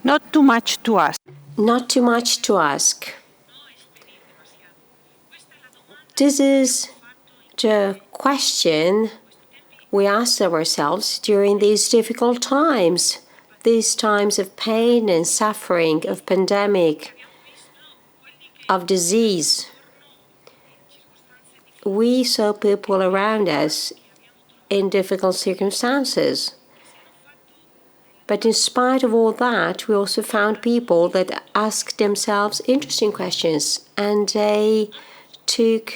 Not too much to ask. Not too much to ask. This is the question we ask ourselves during these difficult times, these times of pain and suffering, of pandemic, of disease. We saw people around us in difficult circumstances. But in spite of all that, we also found people that asked themselves interesting questions, and they took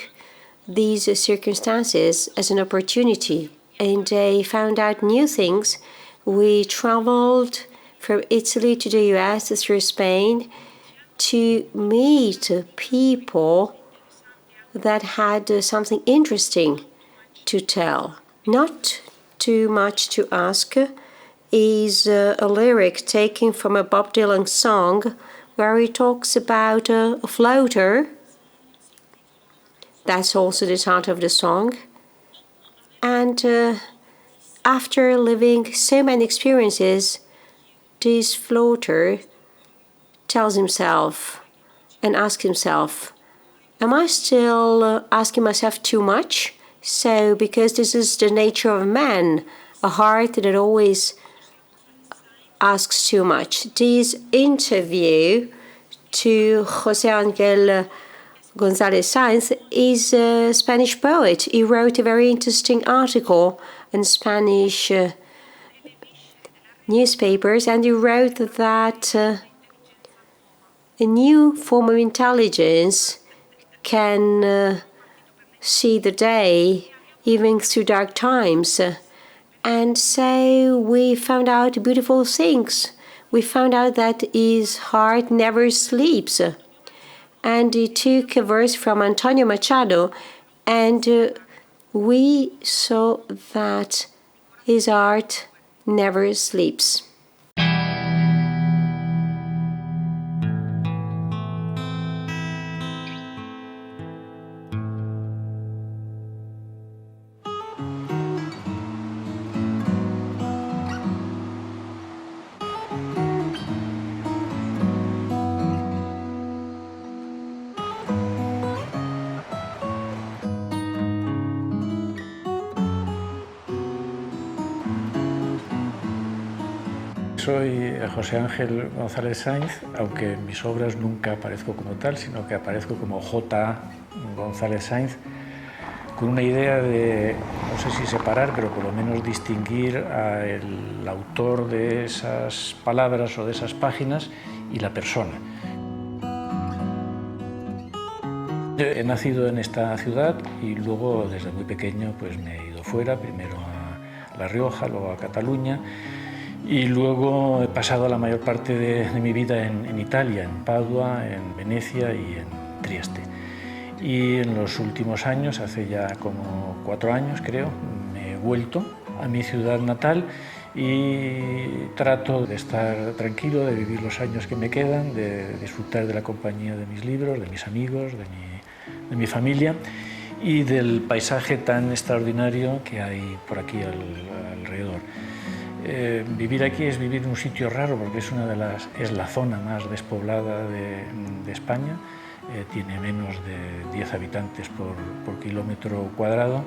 these circumstances as an opportunity, and they found out new things. We traveled from Italy to the US through Spain to meet people that had something interesting to tell. Not too much to ask is a lyric taken from a Bob Dylan song where he talks about a floater. That's also the title of the song. And after living so many experiences, this floater tells himself and asks himself, am I still asking myself too much? So, because this is the nature of man, a heart that always asks too much. This interview to José Ángel González Sáenz is a Spanish poet. He wrote a very interesting article in Spanish newspapers, and he wrote that a new form of intelligence can see the day even through dark times. And so we found out beautiful things. We found out that his heart never sleeps. And he took a verse from Antonio Machado, and we saw that his heart never sleeps. Soy José Ángel González Sáenz, aunque en mis obras nunca aparezco como tal, sino que aparezco como J. González Sáenz, con una idea de, no sé si separar, pero por lo menos distinguir al autor de esas palabras o de esas páginas y la persona. He nacido en esta ciudad y luego desde muy pequeño pues me he ido fuera, primero a La Rioja, luego a Cataluña, y luego he pasado la mayor parte de mi vida en Italia, en Padua, en Venecia y en Trieste. Y en los últimos años, hace ya como 4 años creo, me he vuelto a mi ciudad natal y trato de estar tranquilo, de vivir los años que me quedan, de disfrutar de la compañía de mis libros, de mis amigos, de mi familia y del paisaje tan extraordinario que hay por aquí alrededor. Vivir aquí es vivir en un sitio raro porque es la zona más despoblada de España. Tiene menos de 10 habitantes por kilómetro cuadrado,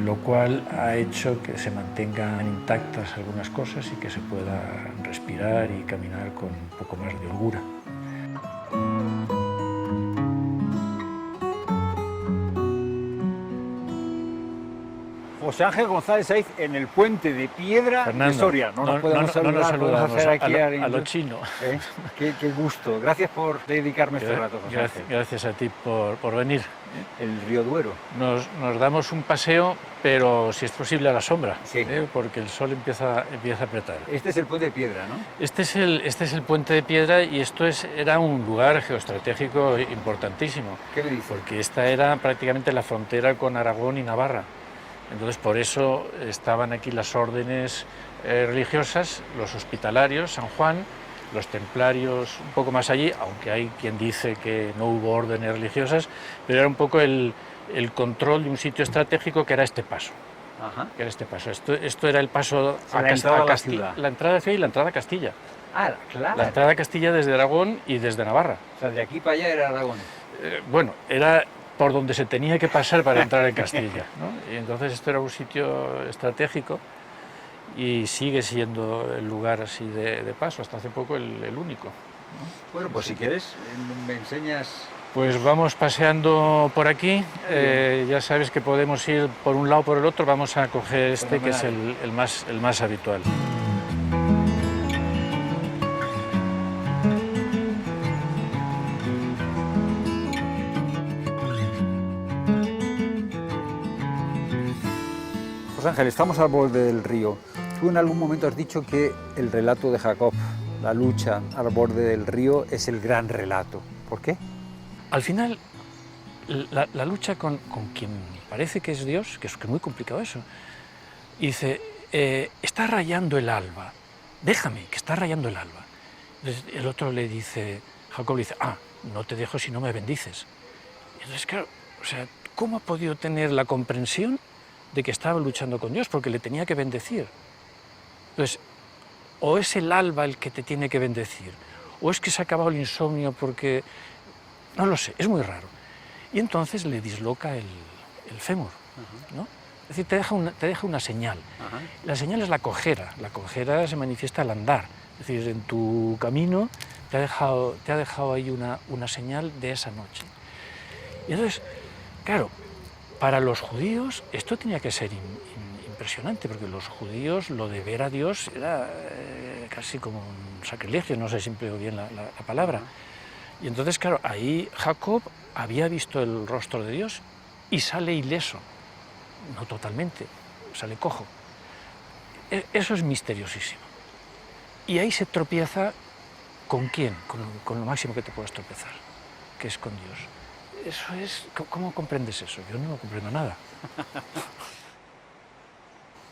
lo cual ha hecho que se mantengan intactas algunas cosas y que se pueda respirar y caminar con un poco más de holgura. José Ángel González Sáenz en el puente de piedra Fernando, de Soria. No nos podemos saludar, podemos hacer aquí a lo chino. Qué gusto. Gracias por dedicarme este rato, José Ángel. Gracias a ti por venir. El río Duero. Nos damos un paseo, pero si es posible a la sombra, sí. Porque el sol empieza a apretar. Este es el puente de piedra, ¿no? Este es el puente de piedra y era un lugar geoestratégico importantísimo. ¿Qué me dices? Porque esta era prácticamente la frontera con Aragón y Navarra. Entonces, por eso estaban aquí las órdenes religiosas, los hospitalarios, San Juan, los templarios un poco más allí, aunque hay quien dice que no hubo órdenes religiosas, pero era un poco el control de un sitio estratégico que era este paso. Ajá. Que era este paso. Esto era el paso a Castilla. La entrada a la ciudad y la entrada a Castilla. Ah, claro. La entrada a Castilla desde Aragón y desde Navarra. O sea, de aquí para allá era Aragón. Bueno, era por donde se tenía que pasar para entrar en Castilla, ¿no? Y entonces esto era un sitio estratégico y sigue siendo el lugar así de paso, hasta hace poco el único. Bueno, pues si quieres, me enseñas... Pues vamos paseando por aquí, ya sabes que podemos ir por un lado o por el otro, vamos a coger este que es el más habitual. José Ángel, estamos al borde del río. Tú en algún momento has dicho que el relato de Jacob, la lucha al borde del río, es el gran relato. ¿Por qué? Al final, la lucha con quien parece que es Dios, que es muy complicado eso, y dice, está rayando el alba, déjame, que está rayando el alba. Entonces el otro le dice, Jacob le dice, no te dejo si no me bendices. Y entonces, claro, o sea, ¿cómo ha podido tener la comprensión de que estaba luchando con Dios? Porque le tenía que bendecir. Entonces, o es el alba el que te tiene que bendecir, o es que se ha acabado el insomnio porque... No lo sé, es muy raro. Y entonces le disloca el fémur, ¿no? Es decir, te deja una señal. La señal es la cojera se manifiesta al andar. Es decir, en tu camino te ha dejado ahí una señal de esa noche. Y entonces, claro, para los judíos esto tenía que ser impresionante, porque los judíos lo de ver a Dios era casi como un sacrilegio, no sé si empleo bien la palabra. Y entonces, claro, ahí Jacob había visto el rostro de Dios y sale ileso, no totalmente, sale cojo. Eso es misteriosísimo. Y ahí se tropieza ¿con quién? Con lo máximo que te puedes tropezar, que es con Dios. Eso es, ¿cómo comprendes eso? Yo no comprendo nada.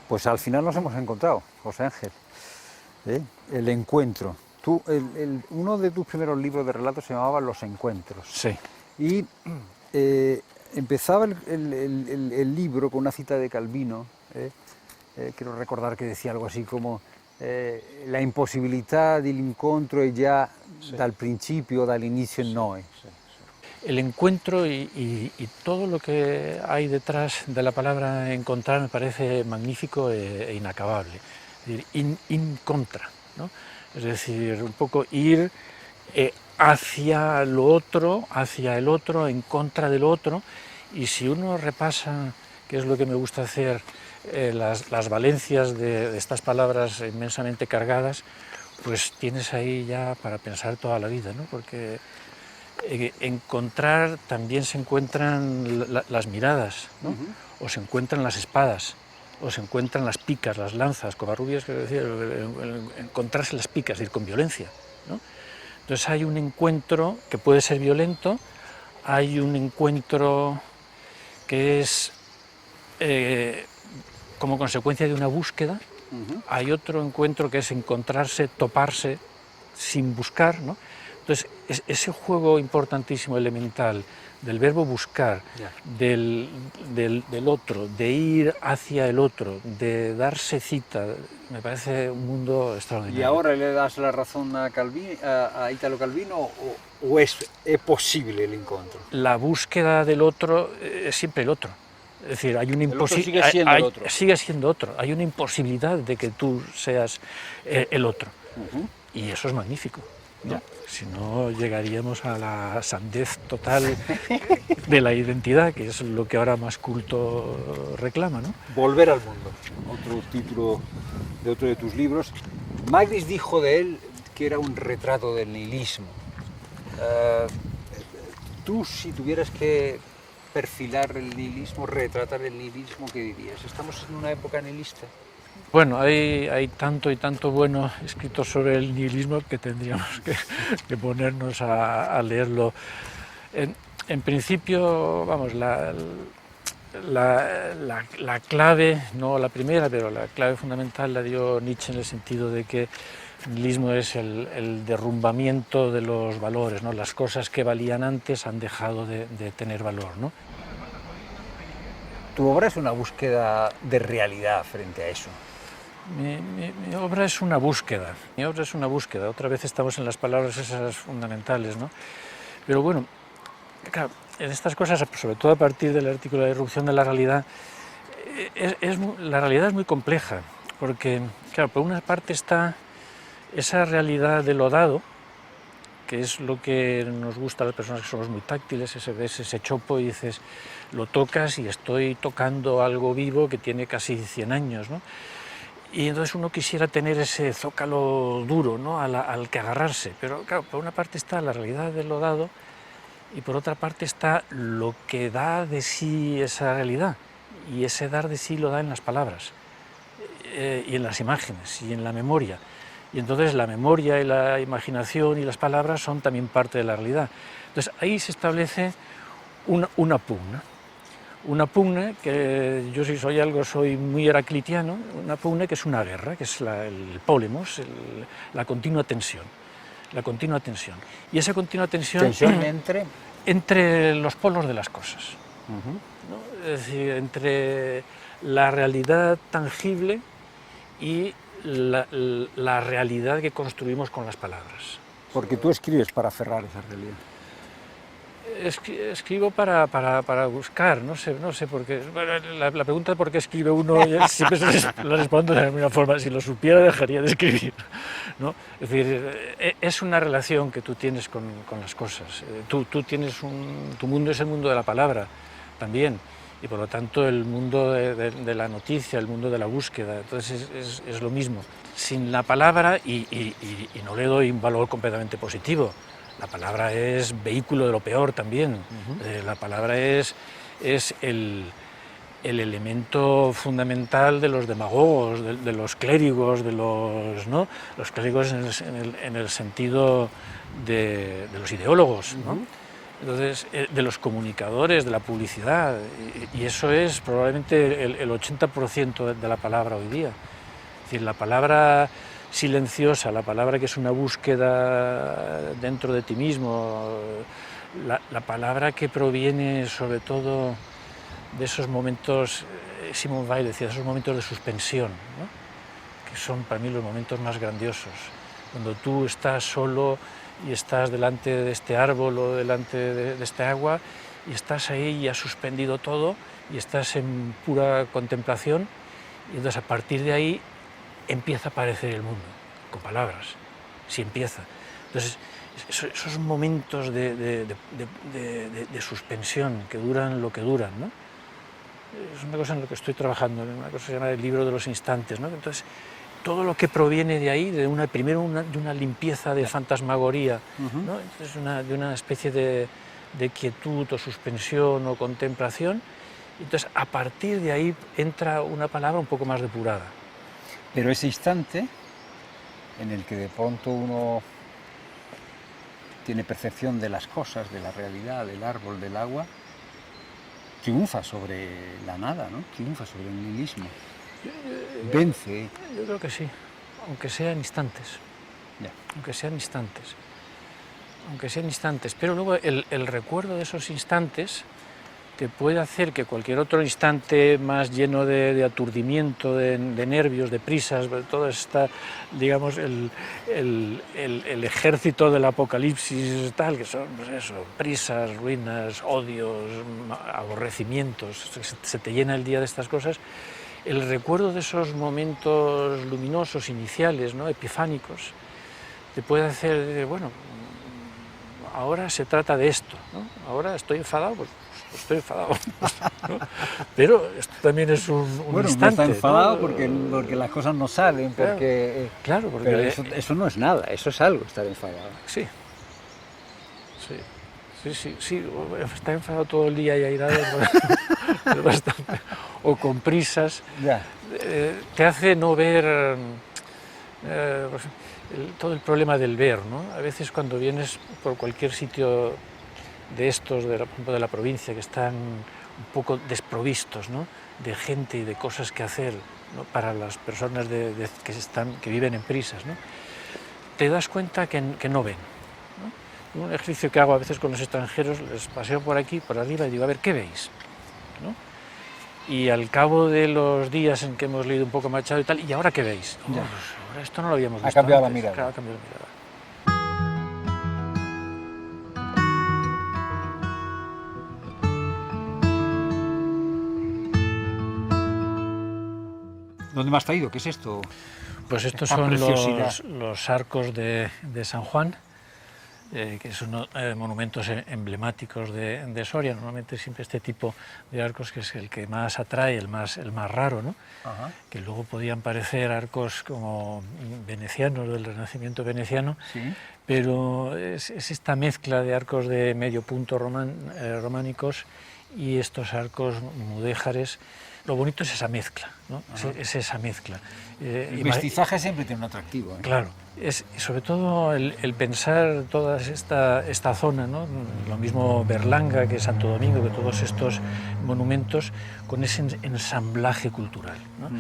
Pues al final nos hemos encontrado, José Ángel. El encuentro. Uno de tus primeros libros de relatos se llamaba Los Encuentros. Sí. Y empezaba el libro con una cita de Calvino. Quiero recordar que decía algo así como la imposibilità dell'incontro è già dal principio, dall'inizio in noi. El encuentro y todo lo que hay detrás de la palabra encontrar me parece magnífico e inacabable. Es decir, in contra, ¿no? Es decir, un poco ir hacia lo otro, hacia el otro, en contra del otro, y si uno repasa, que es lo que me gusta hacer, las valencias de estas palabras inmensamente cargadas, pues tienes ahí ya para pensar toda la vida, ¿no? Porque encontrar también se encuentran las miradas, ¿no? O se encuentran las espadas, o se encuentran las picas, las lanzas, Covarrubias, quiero decir, encontrarse las picas, es decir, con violencia, ¿no? Entonces hay un encuentro que puede ser violento, hay un encuentro que es como consecuencia de una búsqueda, hay otro encuentro que es encontrarse, toparse sin buscar, ¿no? Entonces, ese juego importantísimo, elemental, del verbo buscar, del otro, de ir hacia el otro, de darse cita, me parece un mundo extraordinario. ¿Y ahora le das la razón a Italo Calvino o es posible el encuentro? La búsqueda del otro es siempre el otro. Es decir, hay una sigue siendo el otro. Sigue siendo otro. Hay una imposibilidad de que tú seas el otro. Y eso es magnífico, ¿no? Si no, llegaríamos a la sandez total de la identidad, que es lo que ahora más culto reclama, ¿no? Volver al mundo, otro título de otro de tus libros. Magris dijo de él que era un retrato del nihilismo. Tú, si tuvieras que perfilar el nihilismo, retratar el nihilismo, ¿qué dirías? ¿Estamos en una época nihilista? Bueno, hay tanto y tanto bueno escrito sobre el nihilismo que tendríamos que ponernos a leerlo. En principio, vamos, la clave, no la primera, pero la clave fundamental la dio Nietzsche en el sentido de que el nihilismo es el derrumbamiento de los valores, ¿no? Las cosas que valían antes han dejado de tener valor, ¿no? Tu obra es una búsqueda de realidad frente a eso. Mi obra es una búsqueda, otra vez estamos en las palabras esas fundamentales, ¿no? Pero bueno, claro, en estas cosas, sobre todo a partir del artículo de la irrupción de la realidad, la realidad es muy compleja, porque, claro, por una parte está esa realidad de lo dado, que es lo que nos gusta a las personas que somos muy táctiles, ves ese chopo y dices, lo tocas y estoy tocando algo vivo que tiene casi 100 años, ¿no? Y entonces uno quisiera tener ese zócalo duro, ¿no? al que agarrarse, pero claro, por una parte está la realidad de lo dado y por otra parte está lo que da de sí esa realidad, y ese dar de sí lo da en las palabras, y en las imágenes, y en la memoria. Y entonces la memoria y la imaginación y las palabras son también parte de la realidad. Entonces ahí se establece una pugna. Una pugna que yo, si soy algo, soy muy heraclitiano, una pugna que es una guerra, que es el pólemos, la continua tensión. La continua tensión. Y esa continua tensión... ¿Tensión entre los polos de las cosas. ¿No? Es decir, entre la realidad tangible y la realidad que construimos con las palabras. Porque tú escribes para aferrar esa realidad. Escribo para buscar, no sé por qué. Bueno, la pregunta de por qué escribe uno siempre la respondo de la misma forma. Si lo supiera, dejaría de escribir, ¿no? Es decir, es una relación que tú tienes con las cosas. Tú tienes tu mundo es el mundo de la palabra también, y por lo tanto el mundo de la noticia, el mundo de la búsqueda. Entonces es lo mismo. Sin la palabra, y no le doy un valor completamente positivo. La palabra es vehículo de lo peor también. La palabra es el elemento fundamental de los demagogos, de los clérigos, ¿no? Los clérigos en el sentido de los ideólogos, ¿no? Entonces, de los comunicadores, de la publicidad, y eso es probablemente el 80% de la palabra hoy día. Es decir, la palabra silenciosa, la palabra que es una búsqueda dentro de ti mismo, la palabra que proviene sobre todo de esos momentos, Simone Weil decía, esos momentos de suspensión, ¿no? Que son para mí los momentos más grandiosos, cuando tú estás solo y estás delante de este árbol o delante de este agua y estás ahí y has suspendido todo y estás en pura contemplación, y entonces a partir de ahí empieza a aparecer el mundo, con palabras, sí empieza. Entonces, esos momentos de suspensión que duran lo que duran, ¿no? Es una cosa en la que estoy trabajando, una cosa que se llama el libro de los instantes, ¿no? Entonces, todo lo que proviene de ahí, primero de una limpieza de fantasmagoría, ¿no? Entonces, de una especie de quietud o suspensión o contemplación, entonces a partir de ahí entra una palabra un poco más depurada. Pero ese instante en el que de pronto uno tiene percepción de las cosas, de la realidad, del árbol, del agua, triunfa sobre la nada, ¿no? Triunfa sobre el nihilismo. Vence. Yo creo que sí, aunque sean instantes. Ya. Aunque sean instantes. Aunque sean instantes. Pero luego el recuerdo de esos instantes te puede hacer que cualquier otro instante más lleno de aturdimiento, de nervios, de prisas, todo está, digamos, el ejército del apocalipsis tal, que son, pues eso, prisas, ruinas, odios, aborrecimientos, se te llena el día de estas cosas. El recuerdo de esos momentos luminosos, iniciales, ¿no? Epifánicos, te puede hacer, bueno, ahora se trata de esto, ¿no? Ahora estoy enfadado, pues estoy enfadado, ¿no? Pero esto también es un instante. Bueno, está enfadado, ¿no? porque las cosas no salen, porque... Claro, porque... Pero eso no es nada, eso es algo, estar enfadado. Sí. Está enfadado todo el día y airado es bastante. O con prisas. Ya. Te hace no ver todo el problema del ver, ¿no? A veces cuando vienes por cualquier sitio de estos, por ejemplo, de la provincia, que están un poco desprovistos, ¿no? De gente y de cosas que hacer, ¿no? Para las personas que viven en prisas, ¿no? Te das cuenta que no ven, ¿no? Un ejercicio que hago a veces con los extranjeros, les paseo por aquí, por arriba, y digo, a ver, ¿qué veis? ¿No? y al cabo de los días en que hemos leído un poco Machado y tal, ¿y ahora qué veis? Ya. Pues ahora esto no lo habíamos visto Ha cambiado la antes. mirada. Claro, ha cambiado la mirada. ¿Dónde me has traído? ¿Qué es esto? Pues estos Esta son preciosidad. los arcos de San Juan, que son monumentos emblemáticos de Soria. Normalmente siempre este tipo de arcos, que es el que más atrae, el más raro, ¿no? Ajá. Que luego podían parecer arcos como venecianos, del Renacimiento veneciano, Sí. pero es esta mezcla de arcos de medio punto románicos y estos arcos mudéjares. Lo bonito es esa mezcla, ¿no? Es esa mezcla. El mestizaje siempre tiene un atractivo, ¿eh? Claro, es sobre todo el pensar toda esta zona, ¿no? Lo mismo Berlanga que Santo Domingo, que todos estos monumentos con ese ensamblaje cultural, ¿no?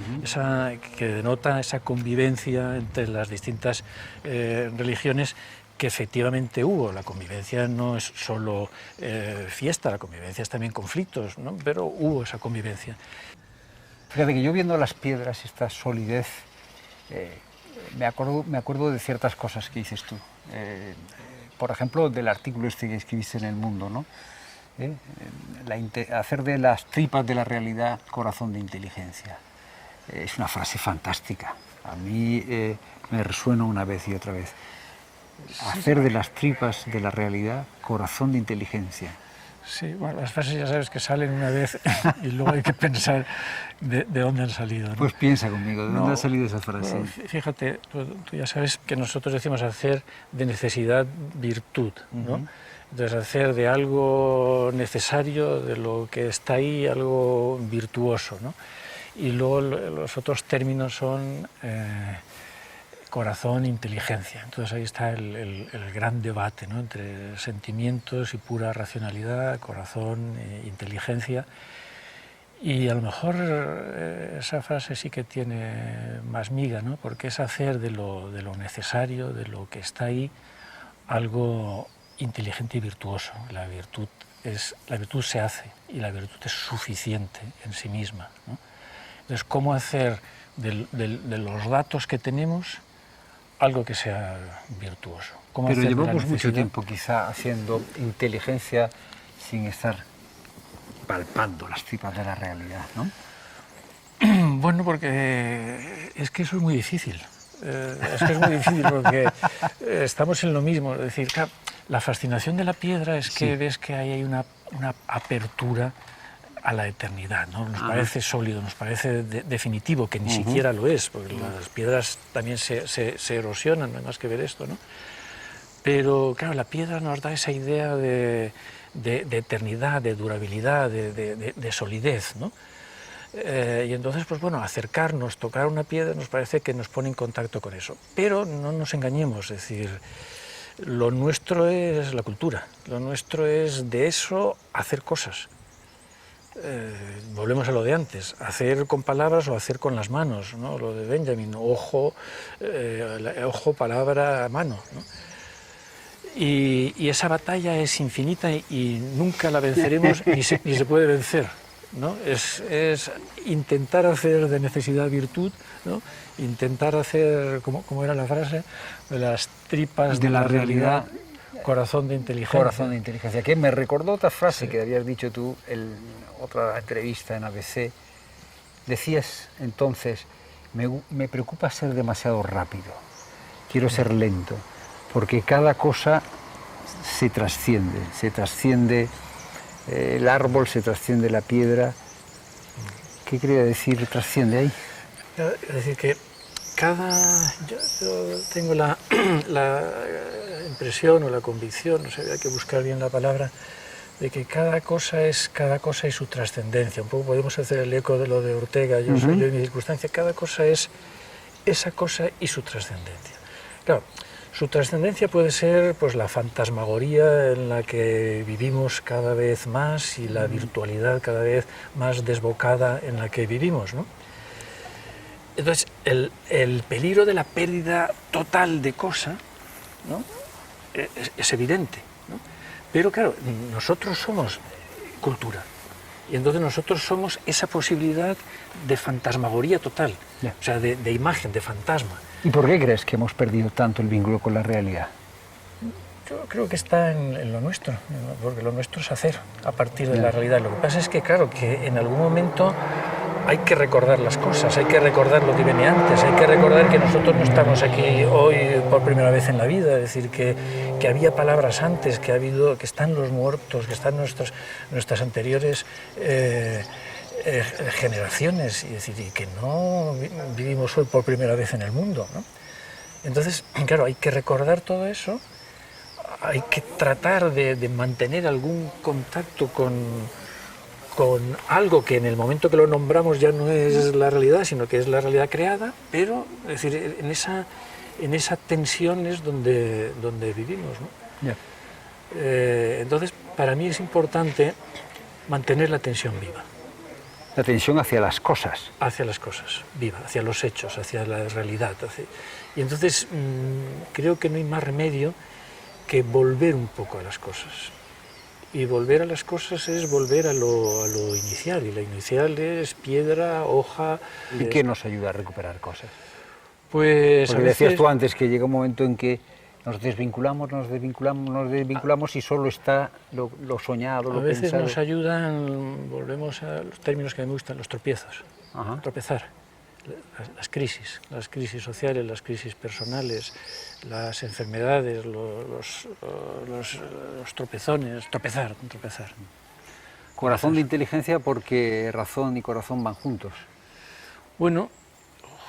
Que denota esa convivencia entre las distintas religiones, que efectivamente hubo. La convivencia no es solo fiesta, la convivencia es también conflictos, ¿no? Pero hubo esa convivencia. Fíjate que yo viendo las piedras, esta solidez, me acuerdo de ciertas cosas que dices tú. Por ejemplo, del artículo este que escribiste en El Mundo, ¿no? Hacer de las tripas de la realidad corazón de inteligencia. Es una frase fantástica. A mí me resuena una vez y otra vez. Hacer de las tripas de la realidad corazón de inteligencia. Sí, bueno, las frases ya sabes que salen una vez y luego hay que pensar de dónde han salido, ¿no? Pues piensa conmigo, ¿de dónde ha salido esa frase? Bueno, fíjate, tú ya sabes que nosotros decimos hacer de necesidad virtud, ¿no? Entonces, hacer de algo necesario, de lo que está ahí, algo virtuoso, ¿no? Y luego los otros términos son corazón, inteligencia. Entonces ahí está el gran debate, ¿no? Entre sentimientos y pura racionalidad, corazón, inteligencia. Y a lo mejor esa frase sí que tiene más miga, ¿no? Porque es hacer de lo necesario, de lo que está ahí, algo inteligente y virtuoso. La virtud se hace y la virtud es suficiente en sí misma, ¿no? Entonces, ¿cómo hacer de los datos que tenemos algo que sea virtuoso? Pero llevamos mucho tiempo quizá haciendo inteligencia sin estar palpando las tripas de la realidad, ¿no? Bueno, porque es que eso es muy difícil. Es que es muy difícil porque estamos en lo mismo. Es decir, claro, la fascinación de la piedra es que ves que ahí hay una apertura a la eternidad, ¿no? Nos parece sólido, nos parece definitivo, que ni siquiera lo es, porque las piedras también se erosionan, no hay más que ver esto, ¿no? Pero claro, la piedra nos da esa idea de eternidad, de durabilidad, de solidez, ¿no? Y entonces, pues bueno, acercarnos, tocar una piedra nos parece que nos pone en contacto con eso. Pero no nos engañemos, es decir, lo nuestro es la cultura, lo nuestro es de eso hacer cosas. Volvemos a lo de antes, hacer con palabras o hacer con las manos, ¿no? Lo de Benjamin, ojo, palabra, mano, ¿no? Y esa batalla es infinita y nunca la venceremos ni se puede vencer, ¿no? Es intentar hacer de necesidad virtud, ¿no? Intentar hacer, como era la frase, de las tripas de la realidad, corazón de inteligencia. Corazón de inteligencia, que me recordó otra frase que habías dicho tú en otra entrevista en ABC. Decías entonces, me preocupa ser demasiado rápido, quiero ser lento, porque cada cosa se trasciende el árbol, se trasciende la piedra. ¿Qué quería decir trasciende ahí? Es decir, que yo tengo la impresión o la convicción, no sé, hay que buscar bien la palabra, de que cada cosa y su trascendencia. Un poco podemos hacer el eco de lo de Ortega, yo soy yo y mi circunstancia. Cada cosa es esa cosa y su trascendencia. Claro, su trascendencia puede ser pues la fantasmagoría en la que vivimos cada vez más y la virtualidad cada vez más desbocada en la que vivimos, ¿no? Entonces, el peligro de la pérdida total de cosa, ¿no? es evidente, ¿no? Pero claro, nosotros somos cultura Y entonces nosotros somos esa posibilidad de fantasmagoría total, Ya. o sea, de imagen, de fantasma. ¿Y por qué crees que hemos perdido tanto el vínculo con la realidad? Yo creo que está en lo nuestro, porque lo nuestro es hacer a partir de la realidad. Lo que pasa es que, claro, que en algún momento hay que recordar las cosas, hay que recordar lo que viene antes, hay que recordar que nosotros no estamos aquí hoy por primera vez en la vida, es decir, que había palabras antes, que están los muertos, que están nuestras anteriores generaciones, y decir, y que no vivimos hoy por primera vez en el mundo, ¿no? Entonces, claro, hay que recordar todo eso. Hay que tratar de mantener algún contacto con algo que en el momento que lo nombramos ya no es la realidad, sino que es la realidad creada, pero es decir, en esa tensión es donde vivimos, ¿no? Ya. Entonces, para mí es importante mantener la tensión viva. La tensión hacia las cosas. Hacia las cosas, viva, hacia los hechos, hacia la realidad. Y entonces creo que no hay más remedio que volver un poco a las cosas. Y volver a las cosas es volver a lo inicial, y lo inicial es piedra, hoja... ¿Y qué nos ayuda a recuperar cosas? Pues Porque a veces, decías tú antes que llega un momento en que nos desvinculamos y solo está lo soñado, a lo veces pensado. nos ayudan, volvemos a los términos que me gustan, los tropiezos, Ajá. tropezar, las crisis sociales, las crisis personales, las enfermedades, los tropezones, tropezar. Corazón de inteligencia porque razón y corazón van juntos. Bueno,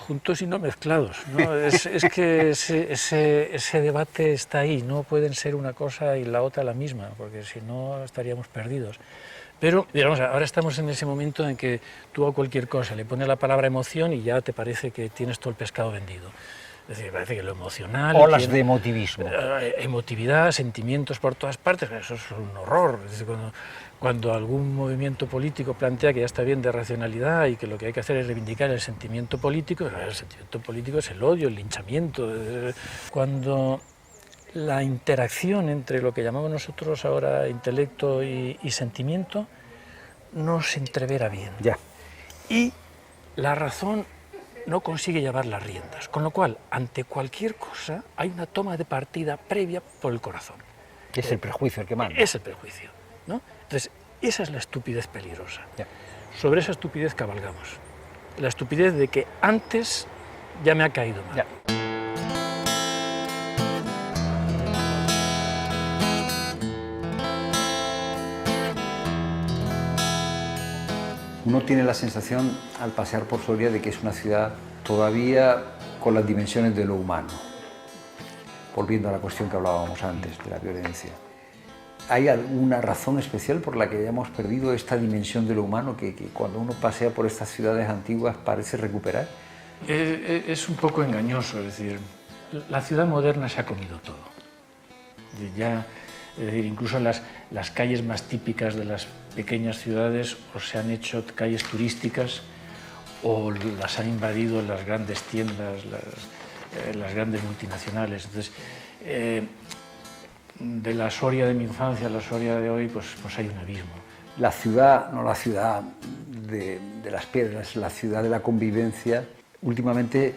juntos y no mezclados, ¿no? Es que ese debate está ahí, no pueden ser una cosa y la otra la misma, porque si no estaríamos perdidos. Pero, digamos, ahora estamos en ese momento en que tú a cualquier cosa le pones la palabra emoción y ya te parece que tienes todo el pescado vendido. Es decir, parece que lo emocional... Olas de emotivismo. Emotividad, sentimientos por todas partes, eso es un horror. Es decir, cuando algún movimiento político plantea que ya está bien de racionalidad y que lo que hay que hacer es reivindicar el sentimiento político es el odio, el linchamiento. Cuando la interacción entre lo que llamamos nosotros ahora intelecto y sentimiento no se entrevera bien. Ya. Y la razón no consigue llevar las riendas, con lo cual, ante cualquier cosa, hay una toma de partida previa por el corazón. Es el prejuicio el que manda. Es el prejuicio, ¿no? Entonces, esa es la estupidez peligrosa. Ya. Sobre esa estupidez cabalgamos. La estupidez de que antes ya me ha caído mal. Ya. Uno tiene la sensación al pasear por Soria de que es una ciudad todavía con las dimensiones de lo humano. Volviendo a la cuestión que hablábamos antes de la violencia. ¿Hay alguna razón especial por la que hayamos perdido esta dimensión de lo humano que cuando uno pasea por estas ciudades antiguas parece recuperar? Es un poco engañoso, es decir, la ciudad moderna se ha comido todo. Es decir, incluso las calles más típicas de las pequeñas ciudades o se han hecho calles turísticas o las han invadido las grandes tiendas, las grandes multinacionales. Entonces, de la Soria de mi infancia a la Soria de hoy, pues hay un abismo. La ciudad, no la ciudad de las piedras, la ciudad de la convivencia, últimamente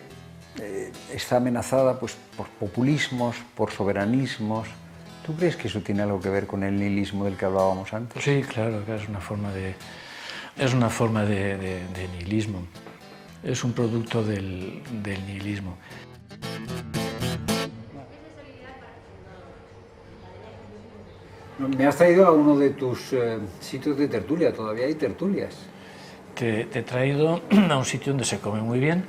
está amenazada pues, por populismos, por soberanismos. ¿Tú crees que eso tiene algo que ver con el nihilismo del que hablábamos antes? Sí, claro, es una forma de nihilismo. Es un producto del nihilismo. Me has traído a uno de tus sitios de tertulia, todavía hay tertulias. Te he traído a un sitio donde se come muy bien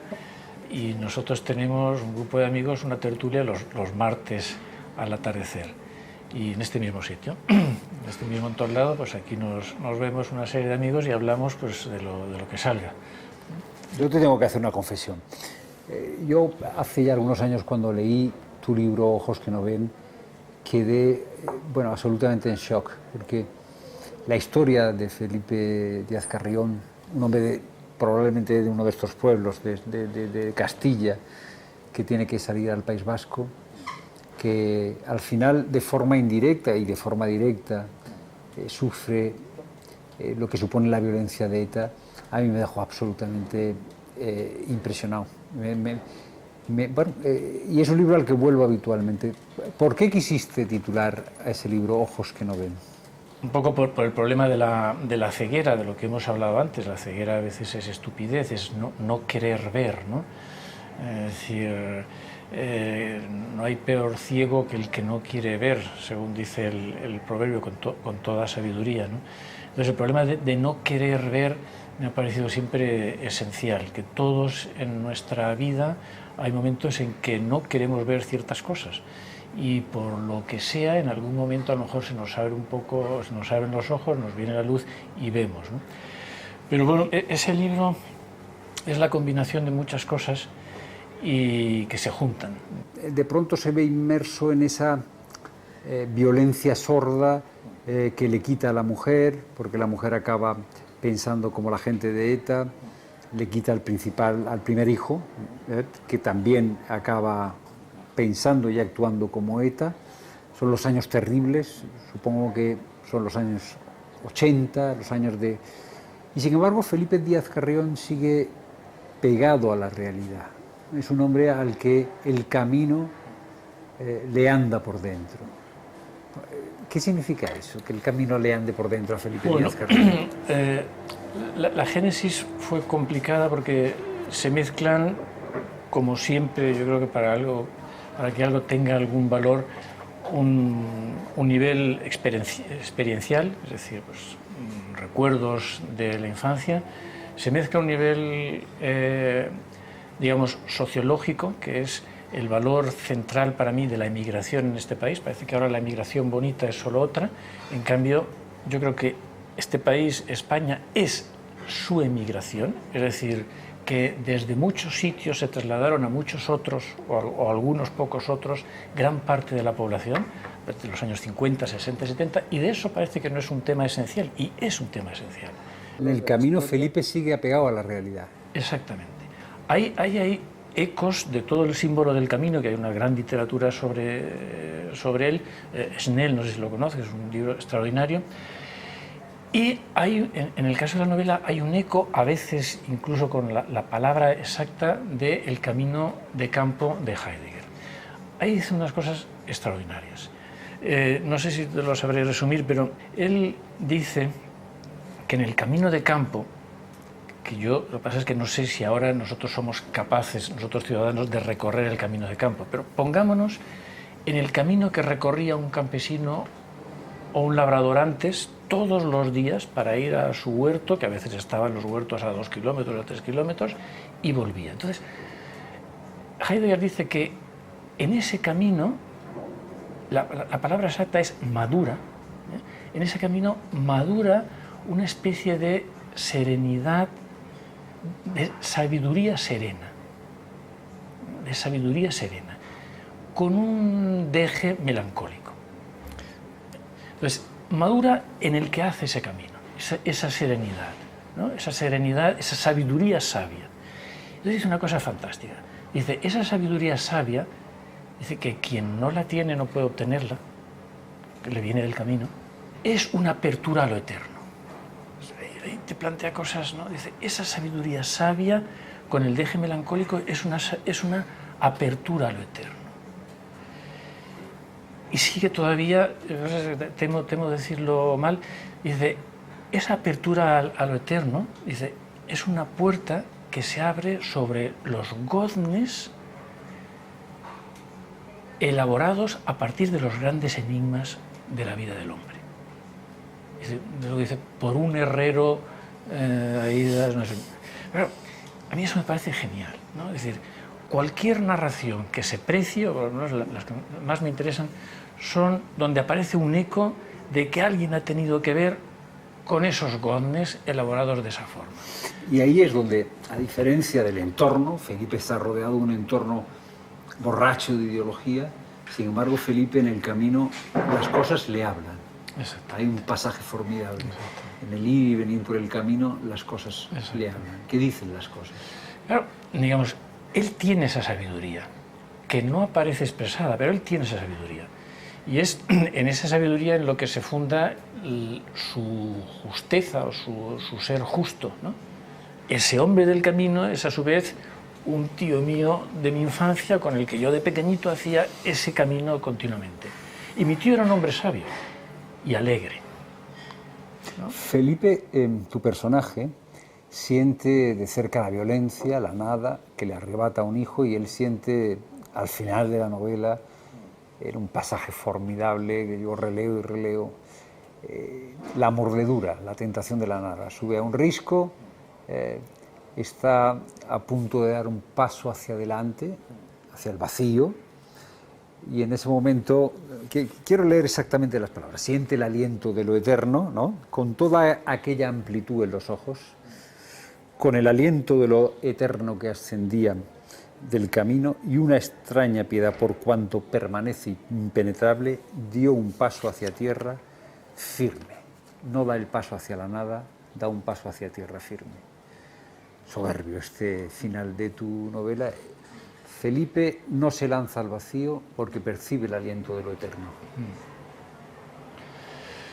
y nosotros tenemos un grupo de amigos, una tertulia los martes al atardecer. Y en este mismo sitio, en este mismo entornado, pues aquí nos vemos una serie de amigos y hablamos pues, de lo que salga. Yo te tengo que hacer una confesión. Yo hace ya algunos años cuando leí tu libro Ojos que no ven, quedé absolutamente en shock, porque la historia de Felipe Díaz Carrión, un hombre probablemente de uno de estos pueblos de Castilla, que tiene que salir al País Vasco, que al final de forma indirecta y de forma directa sufre lo que supone la violencia de ETA, a mí me dejó absolutamente impresionado. Y es un libro al que vuelvo habitualmente. ¿Por qué quisiste titular a ese libro Ojos que no ven? Un poco por el problema de la ceguera, de lo que hemos hablado antes. La ceguera a veces es estupidez, es no querer ver, ¿no? Es decir, no hay peor ciego que el que no quiere ver, según dice el proverbio con toda sabiduría, ¿no? Entonces el problema de no querer ver me ha parecido siempre esencial, que todos en nuestra vida hay momentos en que no queremos ver ciertas cosas y por lo que sea, en algún momento a lo mejor se nos abre un poco, se nos abren los ojos, nos viene la luz y vemos, ¿no? Pero bueno, ese libro es la combinación de muchas cosas y que se juntan. De pronto se ve inmerso en esa violencia sorda que le quita a la mujer, porque la mujer acaba pensando como la gente de ETA, le quita al primer hijo, que también acaba pensando y actuando como ETA. Son los años terribles, supongo que son los años 80, los años de... Y sin embargo, Felipe Díaz Carrión sigue pegado a la realidad. Es un hombre al que el camino le anda por dentro. ¿Qué significa eso, que el camino le ande por dentro a Felipe Díaz Carrión? La génesis fue complicada porque se mezclan, como siempre, yo creo que para que algo tenga algún valor, un nivel experiencial, es decir, pues, recuerdos de la infancia, se mezcla un nivel, digamos, sociológico, que es el valor central para mí de la emigración en este país. Parece que ahora la emigración bonita es solo otra, en cambio yo creo que este país, España, es su emigración, es decir, que desde muchos sitios se trasladaron a muchos otros, o algunos pocos otros, gran parte de la población, desde los años 50, 60, 70, y de eso parece que no es un tema esencial, y es un tema esencial. En el camino Felipe sigue apegado a la realidad. Exactamente. Hay ecos de todo el símbolo del camino, que hay una gran literatura sobre él. Snell, no sé si lo conoces, es un libro extraordinario. Y en el caso de la novela hay un eco, a veces incluso con la palabra exacta, del camino de campo de Heidegger. Ahí dice unas cosas extraordinarias. No sé si te lo sabré resumir, pero él dice que en el camino de campo, que lo que pasa es que no sé si ahora nosotros somos capaces, nosotros ciudadanos, de recorrer el camino de campo, pero pongámonos en el camino que recorría un campesino o un labrador antes, todos los días, para ir a su huerto, que a veces estaban los huertos a 2 kilómetros, a 3 kilómetros, y volvía. Entonces, Heidegger dice que en ese camino, la palabra exacta es madura, en ese camino madura una especie de serenidad, de sabiduría serena, con un deje melancólico. Entonces, madura en el que hace ese camino, esa serenidad, ¿no? Esa serenidad, esa sabiduría sabia. Entonces dice una cosa fantástica. Dice, esa sabiduría sabia, dice que quien no la tiene no puede obtenerla, que le viene del camino, es una apertura a lo eterno. Ahí te plantea cosas, ¿no? Dice, esa sabiduría sabia con el deje melancólico es una apertura a lo eterno. Y sigue todavía, temo decirlo mal, dice, esa apertura a lo eterno, dice, es una puerta que se abre sobre los goznes elaborados a partir de los grandes enigmas de la vida del hombre. Dice, por un herrero, no sé. Pero a mí eso me parece genial, ¿no? Es decir, cualquier narración que se precie, o las que más me interesan, son donde aparece un eco de que alguien ha tenido que ver con esos goznes elaborados de esa forma. Y ahí es donde, a diferencia del entorno, Felipe está rodeado de un entorno borracho de ideología, sin embargo Felipe en el camino las cosas le hablan. Exacto. Hay un pasaje formidable. Exacto. En el ir y venir por el camino las cosas le hablan. ¿Qué dicen las cosas? Claro, digamos, él tiene esa sabiduría, que no aparece expresada, pero él tiene esa sabiduría. Y es en esa sabiduría en lo que se funda su justeza o su ser justo, ¿no? Ese hombre del camino es a su vez un tío mío de mi infancia con el que yo de pequeñito hacía ese camino continuamente. Y mi tío era un hombre sabio y alegre, ¿no? Felipe, tu personaje, siente de cerca la violencia, la nada, que le arrebata a un hijo, y él siente al final de la novela, en un pasaje formidable que yo releo y releo, la mordedura, la tentación de la nada. Sube a un risco, está a punto de dar un paso hacia adelante, hacia el vacío, y en ese momento, quiero leer exactamente las palabras, siente el aliento de lo eterno, ¿no? Con toda aquella amplitud en los ojos, con el aliento de lo eterno que ascendía del camino, y una extraña piedad por cuanto permanece impenetrable, dio un paso hacia tierra firme. No da el paso hacia la nada, da un paso hacia tierra firme. Soberbio este final de tu novela. Felipe no se lanza al vacío porque percibe el aliento de lo eterno.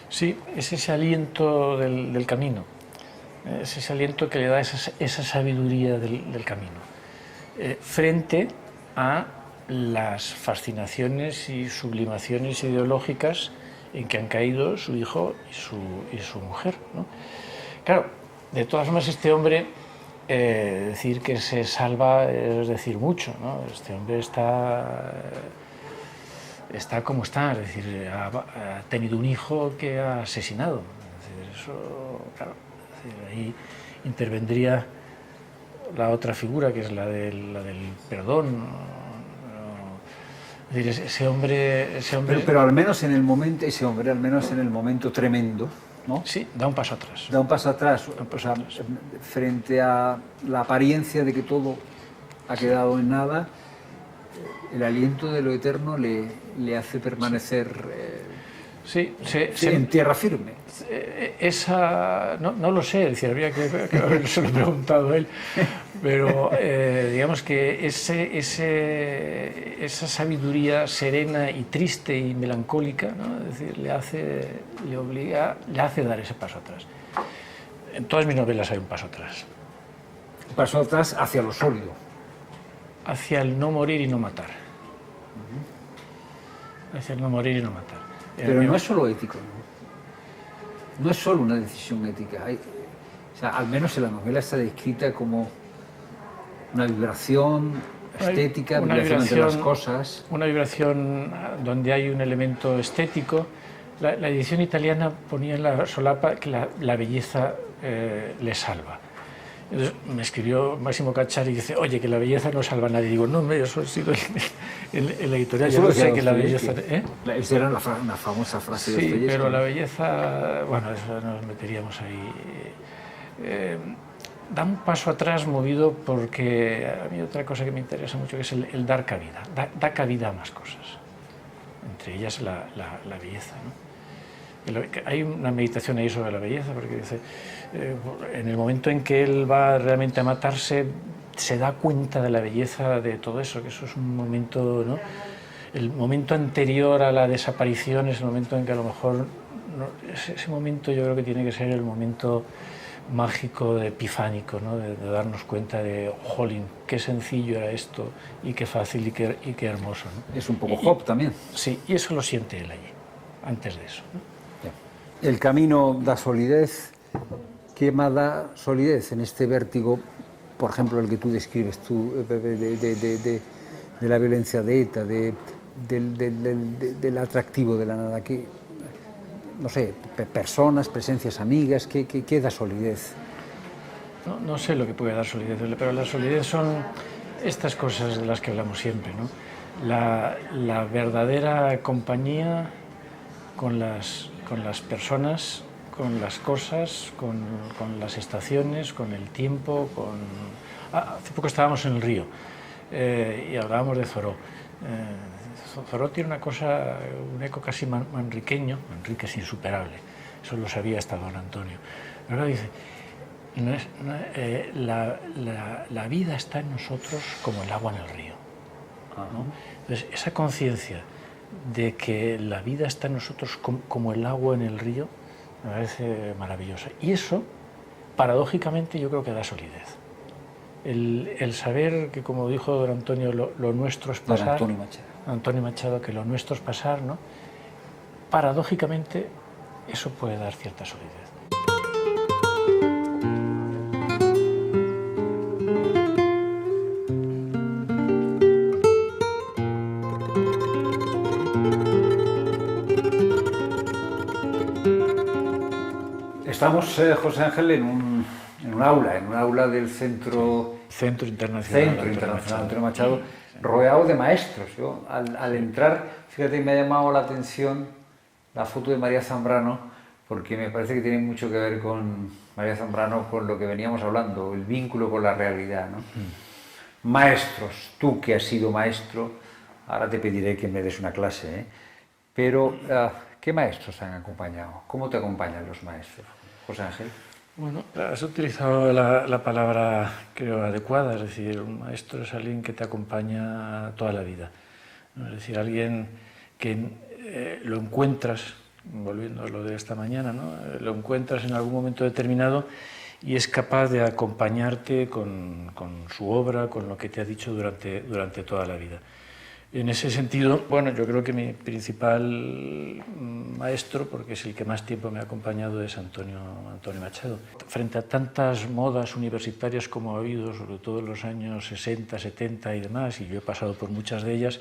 Sí, es ese aliento del camino, es ese aliento que le da esa sabiduría del camino, frente a las fascinaciones y sublimaciones ideológicas en que han caído su hijo y su mujer, ¿no? Claro, de todas formas este hombre, decir que se salva es decir mucho, ¿no? Este hombre está como está, es decir, ha tenido un hijo que ha asesinado. Es decir, eso, claro, es decir, ahí intervendría la otra figura, que es la del perdón. Es decir, ese hombre... Pero al menos en el momento, ese hombre, al menos en el momento tremendo, ¿no? Sí, da un paso atrás. Da un paso atrás, frente a la apariencia de que todo ha quedado en nada. El aliento de lo eterno le hace permanecer en tierra firme. No lo sé, decir, habría que haberse lo preguntado a él, pero digamos que esa sabiduría serena y triste y melancólica, ¿no? Es decir, le hace dar ese paso atrás. En todas mis novelas hay un paso atrás. Un paso atrás hacia lo sólido. Hacia el no morir y no matar. Hacia el no morir y no matar. Pero no es solo ético, ¿no? No es solo una decisión ética. O sea, al menos en la novela está descrita como una vibración estética, una vibración entre las cosas. Una vibración donde hay un elemento estético. La edición italiana ponía en la solapa que la belleza le salva. Entonces me escribió Máximo Cacciari y dice, oye, que la belleza no salva a nadie. Digo, no, eso ha sido en la editorial. Yo no sé que la belleza... Esa era una famosa frase de Dostoyevski. Sí, pero la belleza, bueno, eso nos meteríamos ahí. Da un paso atrás movido porque a mí otra cosa que me interesa mucho que es el dar cabida. Da cabida a más cosas, entre ellas la belleza, ¿no? Hay una meditación ahí sobre la belleza, porque dice, en el momento en que él va realmente a matarse, se da cuenta de la belleza de todo eso, que eso es un momento, ¿no? El momento anterior a la desaparición es el momento en que a lo mejor, ese momento yo creo que tiene que ser el momento mágico, epifánico, ¿no? De darnos cuenta de, jolín, qué sencillo era esto, y qué fácil y qué hermoso, ¿no? Es un poco Job también. Sí, y eso lo siente él allí, antes de eso, ¿no? El camino da solidez. ¿Qué más da solidez en este vértigo, por ejemplo, el que tú describes de la violencia de ETA, del atractivo de la nada? Que, no sé, personas, presencias amigas, ¿qué da solidez? No sé lo que puede dar solidez, pero la solidez son estas cosas de las que hablamos siempre, ¿no? La verdadera compañía con las personas, con las cosas, con las estaciones, con el tiempo, hace poco estábamos en el río y hablábamos de Thoreau. Thoreau tiene una cosa, un eco casi manriqueño, Manrique es insuperable, eso lo sabía hasta don Antonio. Pero ahora dice, la vida está en nosotros como el agua en el río, ¿no? Entonces, esa conciencia de que la vida está en nosotros como el agua en el río, me parece maravillosa. Y eso, paradójicamente, yo creo que da solidez. El saber que, como dijo don Antonio, lo nuestro es pasar. Don Antonio Machado. Antonio Machado, que lo nuestro es pasar, ¿no? Paradójicamente, eso puede dar cierta solidez. Estamos, José Ángel, en un aula del Centro Internacional Antonio Machado, rodeado de maestros. Yo, al entrar, fíjate, me ha llamado la atención la foto de María Zambrano, porque me parece que tiene mucho que ver con María Zambrano, con lo que veníamos hablando, el vínculo con la realidad, ¿no? Maestros, tú que has sido maestro, ahora te pediré que me des una clase, ¿eh? Pero, ¿qué maestros han acompañado? ¿Cómo te acompañan los maestros, José Ángel? Bueno, has utilizado la palabra, creo, adecuada, es decir, un maestro es alguien que te acompaña toda la vida, ¿no? Es decir, alguien que lo encuentras, volviendo a lo de esta mañana, ¿no? Lo encuentras en algún momento determinado y es capaz de acompañarte con su obra, con lo que te ha dicho durante toda la vida. En ese sentido, bueno, yo creo que mi principal maestro, porque es el que más tiempo me ha acompañado, es Antonio Machado. Frente a tantas modas universitarias como ha habido, sobre todo en los años 60, 70 y demás, y yo he pasado por muchas de ellas,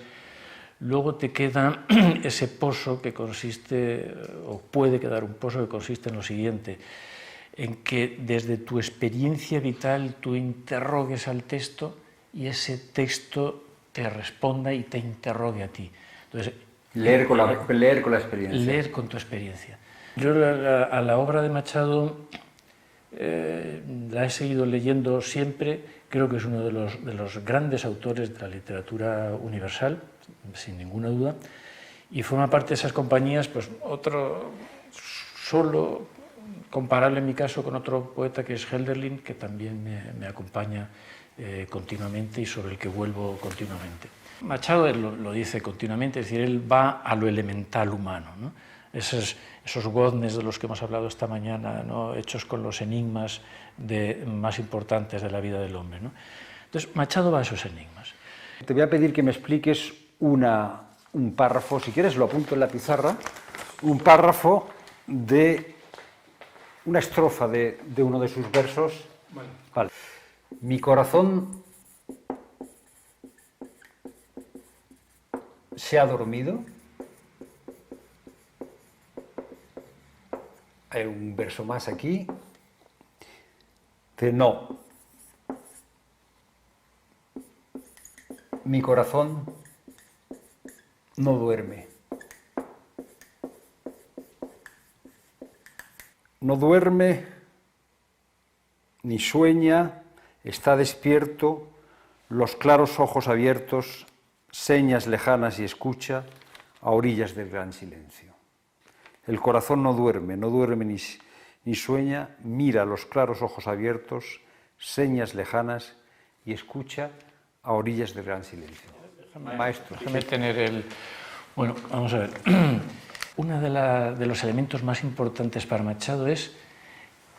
luego te queda ese pozo que consiste, o puede quedar un pozo que consiste en lo siguiente, en que desde tu experiencia vital tú interrogues al texto y ese texto te responda y te interrogue a ti. Entonces, leer con la experiencia. Leer con tu experiencia. Yo a la obra de Machado la he seguido leyendo siempre, creo que es uno de los grandes autores de la literatura universal, sin ninguna duda, y forma parte de esas compañías, pues otro solo comparable en mi caso con otro poeta que es Hölderlin, que también me acompaña continuamente y sobre el que vuelvo continuamente. Machado lo dice continuamente, es decir, él va a lo elemental humano, ¿no? Esos goznes de los que hemos hablado esta mañana, ¿no? Hechos con los enigmas más importantes de la vida del hombre, ¿no? Entonces, Machado va a esos enigmas. Te voy a pedir que me expliques un párrafo, si quieres lo apunto en la pizarra, un párrafo de una estrofa de uno de sus versos. Vale. Mi corazón se ha dormido. Hay un verso más aquí. Dice, no. Mi corazón no duerme. No duerme ni sueña. Está despierto, los claros ojos abiertos, señas lejanas y escucha a orillas del gran silencio. El corazón no duerme ni sueña, mira los claros ojos abiertos, señas lejanas y escucha a orillas del gran silencio. Maestro. Déjame tener Bueno, vamos a ver. Uno de los elementos más importantes para Machado es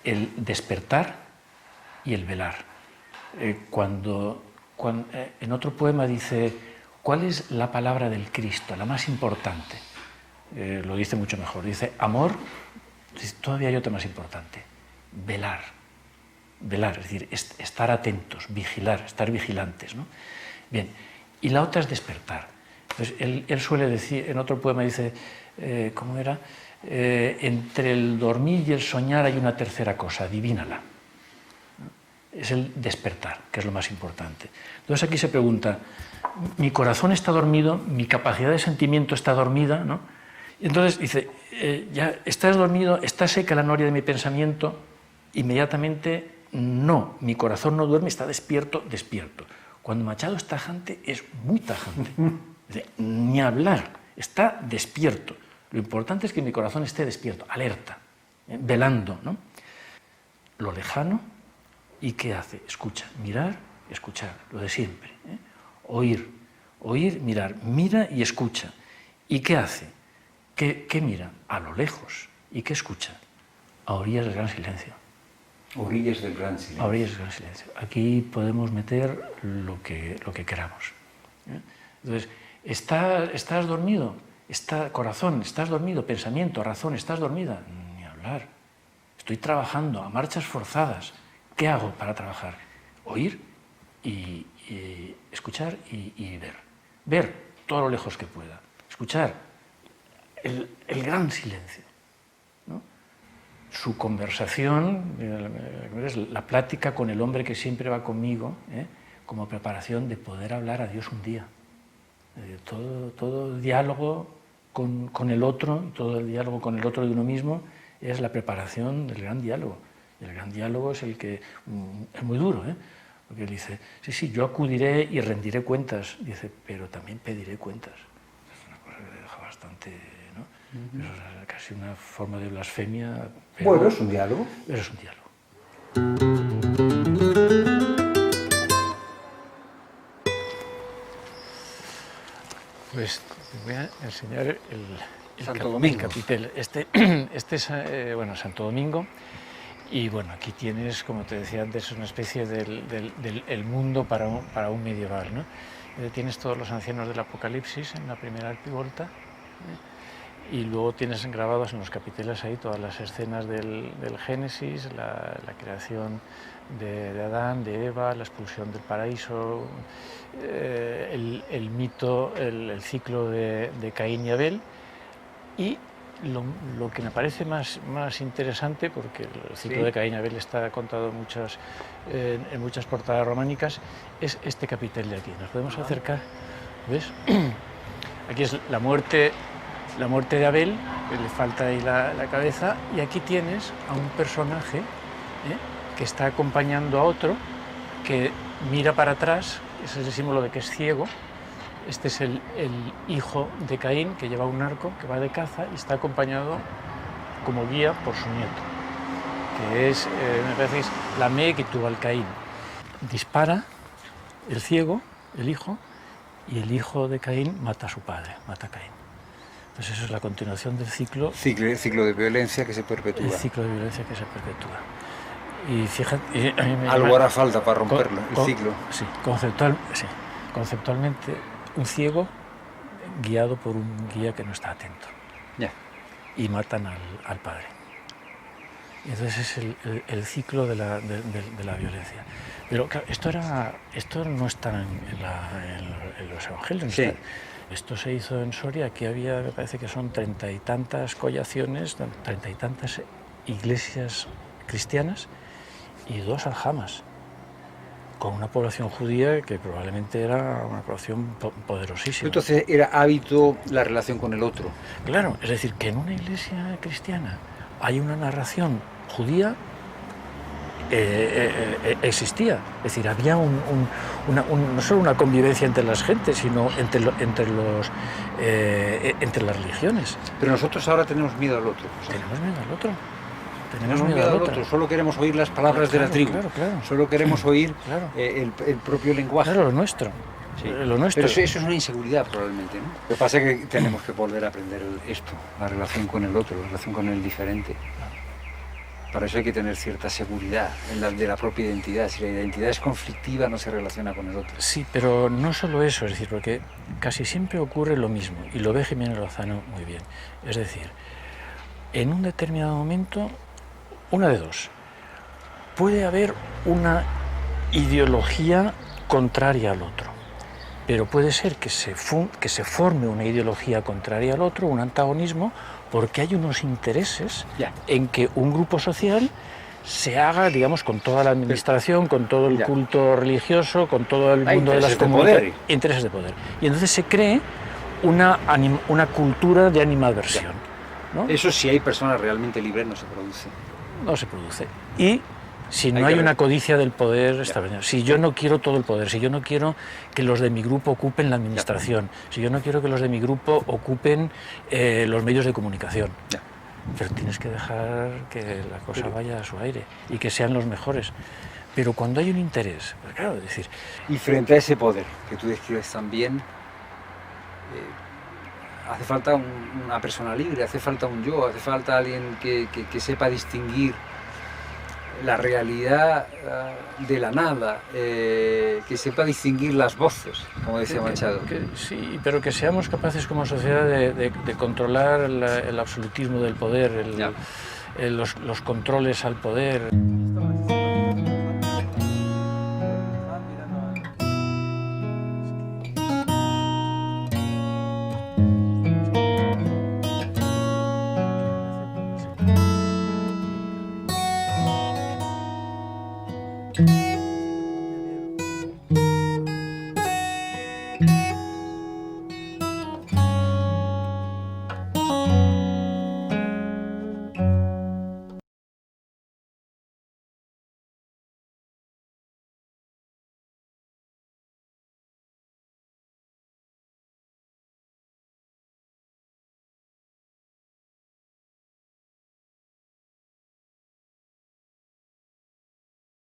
el despertar y el velar. Cuando en otro poema dice, ¿cuál es la palabra del Cristo, la más importante? Lo dice mucho mejor, dice amor, todavía hay otra más importante, velar, es decir, estar atentos, vigilar, estar vigilantes, ¿no? Bien, y la otra es despertar. Entonces, él suele decir, en otro poema dice, ¿cómo era? Entre el dormir y el soñar hay una tercera cosa, adivínala. Es el despertar, que es lo más importante. Entonces aquí se pregunta, mi corazón está dormido, mi capacidad de sentimiento está dormida, ¿no? Y entonces dice, ya estás dormido, está seca la noria de mi pensamiento, inmediatamente no, mi corazón no duerme, está despierto. Cuando Machado es tajante, es muy tajante. Dice, ni hablar, está despierto. Lo importante es que mi corazón esté despierto, alerta, velando, ¿no? Lo lejano. ¿Y qué hace? Escucha, mirar, escuchar, lo de siempre, ¿eh? Oír, mirar, mira y escucha. ¿Y qué hace? ¿Qué mira? A lo lejos. ¿Y qué escucha? A orillas del gran silencio. Orillas del gran silencio. A orillas del gran silencio. Aquí podemos meter lo que queramos. Entonces, ¿estás dormido? Corazón, ¿estás dormido? Pensamiento, razón, ¿estás dormida? Ni hablar. Estoy trabajando a marchas forzadas. ¿Qué hago para trabajar? Oír y escuchar y ver. Ver todo lo lejos que pueda. Escuchar el gran silencio, ¿no? Su conversación, la plática con el hombre que siempre va conmigo, como preparación de poder hablar a Dios un día. Todo diálogo con el otro, todo el diálogo con el otro de uno mismo es la preparación del gran diálogo. Y el gran diálogo es el que es muy duro, porque él dice, sí, yo acudiré y rendiré cuentas, dice, pero también pediré cuentas. Es una cosa que le deja bastante, ¿no? Eso es casi una forma de blasfemia. Pero, bueno, es un diálogo. Pero es un diálogo. Pues te voy a enseñar el capitel. Este es Santo Domingo. Y bueno, aquí tienes, como te decía antes, una especie del mundo para un medieval, ¿no? Tienes todos los ancianos del Apocalipsis en la primera arquivolta, y luego tienes grabados en los capiteles ahí todas las escenas del Génesis, la creación de Adán, de Eva, la expulsión del paraíso, el mito, el ciclo de Caín y Abel, y lo que me parece más interesante, porque el ciclo de Caín y Abel está contado en muchas portadas románicas, es este capitel de aquí. Nos podemos acercar, ¿ves? Aquí es la muerte de Abel, que le falta ahí la cabeza, y aquí tienes a un personaje que está acompañando a otro, que mira para atrás, ese es el símbolo de que es ciego. Este es el hijo de Caín, que lleva un arco, que va de caza y está acompañado como guía por su nieto, que es, me parece que es Lamec y Tubal Caín. Dispara el ciego, el hijo, y el hijo de Caín mata a su padre, mata a Caín. Entonces eso es la continuación del ciclo. El ciclo de violencia que se perpetúa. El ciclo de violencia que se perpetúa. Y fíjate... Algo hará falta para romperlo, el ciclo. Sí, conceptualmente, un ciego guiado por un guía que no está atento. Ya. Y matan al padre. Y entonces es el ciclo de la violencia. Pero claro, esto no está en los evangelios. Sí. Esto se hizo en Soria. Aquí había, me parece que son 30 y tantas collaciones, 30 y tantas iglesias cristianas y 2 aljamas, con una población judía que probablemente era una población poderosísima. Entonces era hábito la relación con el otro. Claro, es decir, que en una iglesia cristiana hay una narración judía, existía. Es decir, había no solo una convivencia entre las gentes, sino entre las religiones. Pero nosotros ahora tenemos miedo al otro. Tenemos miedo al otro. Tenemos miedo al otro. Solo queremos oír las palabras de la tribu. Claro. Solo queremos oír el propio lenguaje. Claro, lo nuestro. Sí. Lo nuestro. Pero eso es una inseguridad probablemente, ¿no? Lo que pasa es que tenemos que volver a aprender esto, la relación con el otro, la relación con el diferente. Para eso hay que tener cierta seguridad de la propia identidad. Si la identidad es conflictiva, no se relaciona con el otro. Sí, pero no solo eso, es decir, porque casi siempre ocurre lo mismo, y lo ve Jiménez Lozano muy bien. Es decir, en un determinado momento, una de dos. Puede haber una ideología contraria al otro, pero puede ser que se forme una ideología contraria al otro, un antagonismo, porque hay unos intereses en que un grupo social se haga, digamos, con toda la administración, con todo el culto religioso, con todo el mundo de las comunidades, intereses de poder. Y entonces se cree una cultura de animadversión, ¿no? Eso, si hay personas realmente libres, no se produce. No se produce. Y si no hay una codicia del poder establecido, si yo no quiero todo el poder, si yo no quiero que los de mi grupo ocupen la administración, si yo no quiero que los de mi grupo ocupen los medios de comunicación, pero tienes que dejar que la cosa vaya a su aire y que sean los mejores. Pero cuando hay un interés, pues claro, es decir... Y frente a ese poder que tú describes también, hace falta una persona libre, hace falta un yo, hace falta alguien que sepa distinguir la realidad de la nada, que sepa distinguir las voces, como decía Machado. Sí, pero que seamos capaces como sociedad de controlar el absolutismo del poder, los controles al poder.